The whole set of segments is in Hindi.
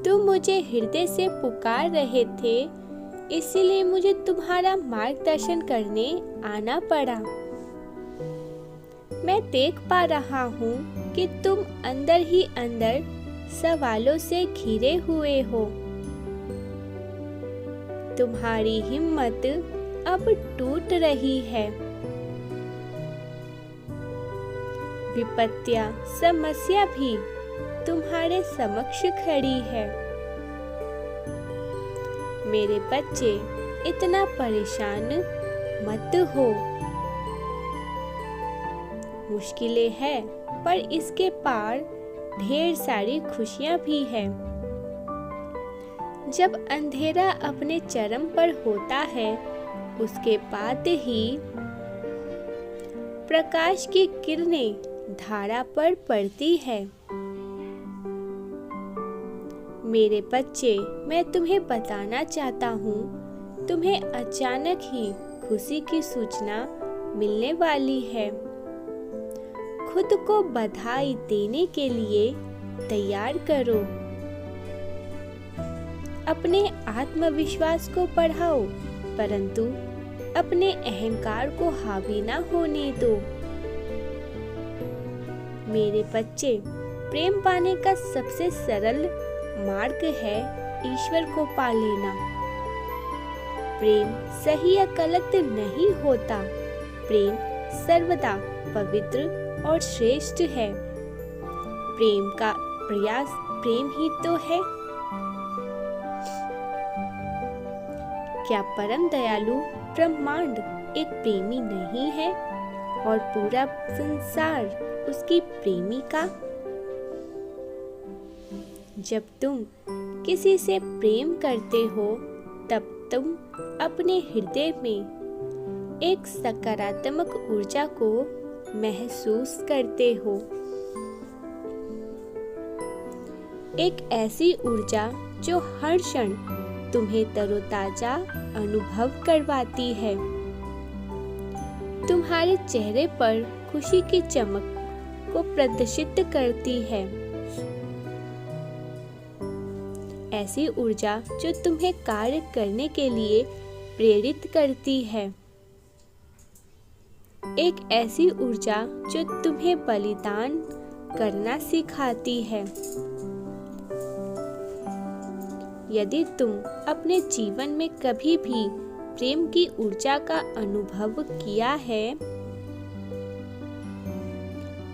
तुम मुझे हृदय से पुकार रहे थे, इसलिए मुझे तुम्हारा मार्गदर्शन करने आना पड़ा। मैं देख पा रहा हूँ कि तुम अंदर ही अंदर सवालों से घिरे हुए हो। तुम्हारी हिम्मत अब टूट रही है। विपत्तियां, समस्या भी तुम्हारे समक्ष खड़ी है। मेरे बच्चे, इतना परेशान मत हो। मुश्किलें हैं, पर इसके पार ढेर सारी खुशियां भी हैं। जब अंधेरा अपने चरम पर होता है, उसके बाद ही प्रकाश की किरणें धारा पर पड़ती है। मेरे बच्चे, मैं तुम्हें बताना चाहता हूँ, तुम्हें अचानक ही खुशी की सूचना मिलने वाली है। खुद को बधाई देने के लिए तैयार करो। अपने आत्मविश्वास को बढ़ाओ, परंतु अपने अहंकार को हावी ना होने दो। मेरे बच्चे, प्रेम पाने का सबसे सरल मार्ग है ईश्वर को पा लेना। प्रेम सही या गलत नहीं होता। प्रेम सर्वदा पवित्र और श्रेष्ठ है। प्रेम का प्रयास प्रेम ही तो है। क्या परम दयालु ब्रह्मांड एक प्रेमी नहीं है और पूरा संसार उसकी प्रेमिका? जब तुम किसी से प्रेम करते हो, तब तुम अपने हृदय में एक सकारात्मक ऊर्जा को महसूस करते हो। एक ऐसी ऊर्जा जो हर क्षण तुम्हें तरोताजा अनुभव करवाती है। तुम्हारे चेहरे पर खुशी की चमक को प्रदर्शित करती है। ऐसी ऊर्जा जो तुम्हें कार्य करने के लिए प्रेरित करती है। एक ऐसी ऊर्जा जो तुम्हें बलिदान करना सिखाती है। यदि तुम अपने जीवन में कभी भी प्रेम की ऊर्जा का अनुभव किया है,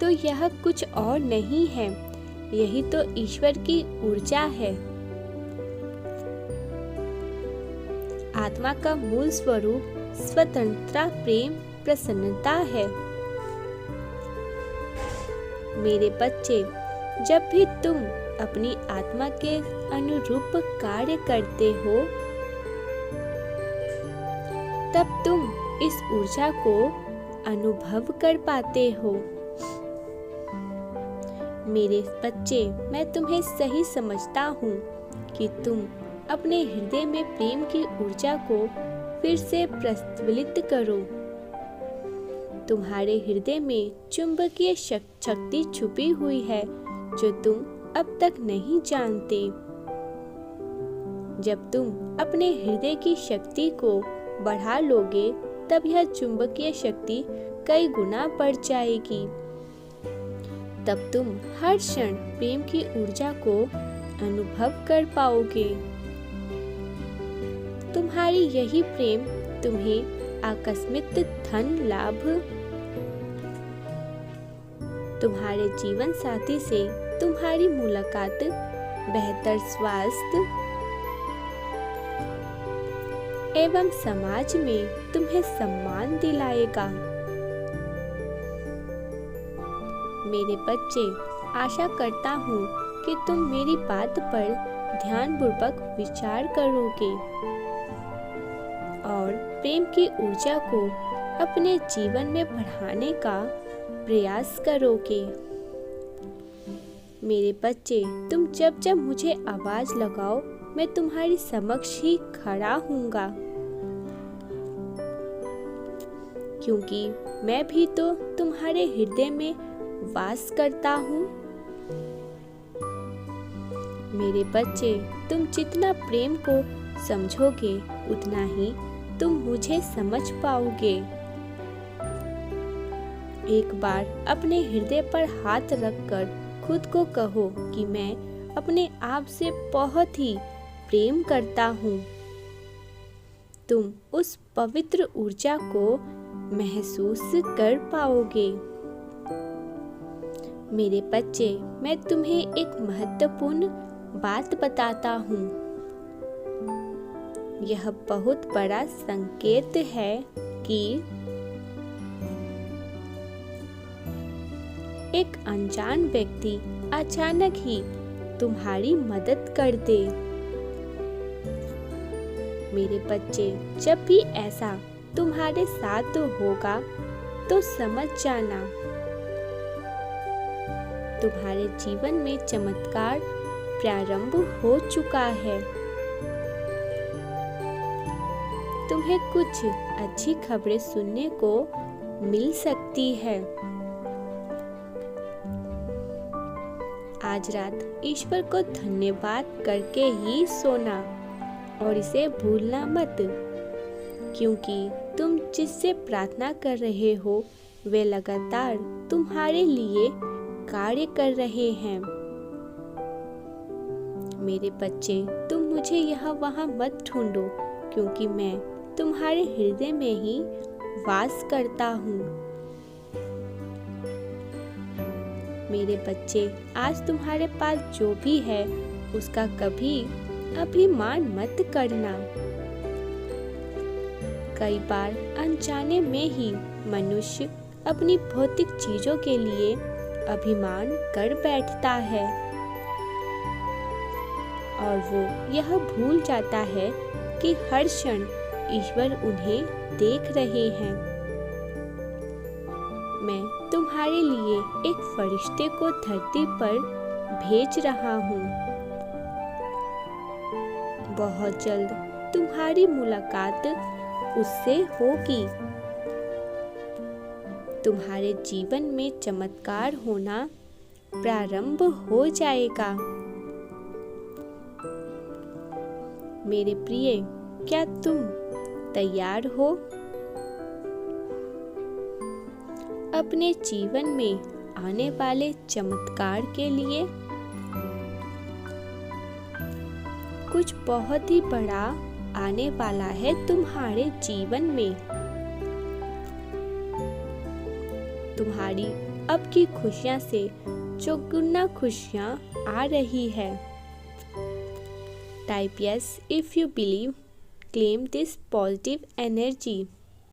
तो यह कुछ और नहीं है, यही तो ईश्वर की ऊर्जा है। आत्मा का मूल स्वरूप स्वतंत्रता, प्रेम, प्रसन्नता है। मेरे बच्चे, जब भी तुम अपनी आत्मा के अनुरूप कार्य करते हो, तब तुम इस ऊर्जा को अनुभव कर पाते हो। मेरे बच्चे, मैं तुम्हें सही समझता हूँ कि तुम अपने हृदय में प्रेम की ऊर्जा को फिर से प्रज्वलित करो। तुम्हारे हृदय में चुंबकीय शक्ति छुपी हुई है जो तुम अब तक नहीं जानते। जब तुम अपने हृदय की शक्ति को बढ़ा लोगे, तब यह चुंबकीय शक्ति कई गुना बढ़ जाएगी। तब तुम हर क्षण प्रेम की ऊर्जा को अनुभव कर पाओगे। तुम्हारी यही प्रेम तुम्हें आकस्मिक धन लाभ, तुम्हारे जीवन साथी से तुम्हारी मुलाकात, बेहतर स्वास्थ्य एवं समाज में तुम्हें सम्मान दिलाएगा। मेरे बच्चे, आशा करता हूँ कि तुम मेरी बात पर ध्यानपूर्वक विचार करोगे और प्रेम की ऊर्जा को अपने जीवन में बढ़ाने का प्रयास करोगे। मेरे बच्चे, तुम जब जब मुझे आवाज लगाओ, मैं तुम्हारी समक्ष ही खड़ा हूँगा, क्योंकि मैं भी तो तुम्हारे हृदय में वास करता हूँ। मेरे बच्चे, तुम जितना प्रेम को समझोगे उतना ही तुम मुझे समझ पाओगे। एक बार अपने हृदय पर हाथ रखकर खुद को कहो कि मैं अपने आप से बहुत ही प्रेम करता हूँ। तुम उस पवित्र ऊर्जा को महसूस कर पाओगे। मेरे बच्चे, मैं तुम्हें एक महत्वपूर्ण बात बताता हूँ। यह बहुत बड़ा संकेत है कि एक अनजान व्यक्ति अचानक ही तुम्हारी मदद कर दे। मेरे बच्चे, जब भी ऐसा तुम्हारे साथ होगा तो समझ जाना तुम्हारे जीवन में चमत्कार प्रारंभ हो चुका है। तुम्हें कुछ अच्छी खबरें सुनने को मिल सकती है। आज रात ईश्वर को धन्यवाद करके ही सोना और इसे भूलना मत, क्योंकि तुम जिससे प्रार्थना कर रहे हो वे लगातार तुम्हारे लिए कार्य कर रहे हैं। मेरे बच्चे, तुम मुझे यहाँ वहाँ मत ढूंढो, क्योंकि मैं तुम्हारे हृदय में ही वास करता हूँ। मेरे बच्चे, आज तुम्हारे पास जो भी है उसका कभी अभिमान मत करना। कई बार अनजाने में ही मनुष्य अपनी भौतिक चीजों के लिए अभिमान कर बैठता है और वो यह भूल जाता है कि हर क्षण ईश्वर उन्हें देख रहे हैं। मैं तुम्हारे लिए एक फरिश्ते को धरती पर भेज रहा हूँ। बहुत जल्द तुम्हारी मुलाकात उससे होगी। तुम्हारे जीवन में चमत्कार होना प्रारंभ हो जाएगा। मेरे प्रिय, क्या तुम तैयार हो अपने जीवन में आने वाले चमत्कार के लिए? कुछ बहुत ही बड़ा आने वाला है तुम्हारे जीवन में। तुम्हारी अब की खुशियां से चौगुना खुशियां आ रही है। Type yes if you believe. Claim this positive energy.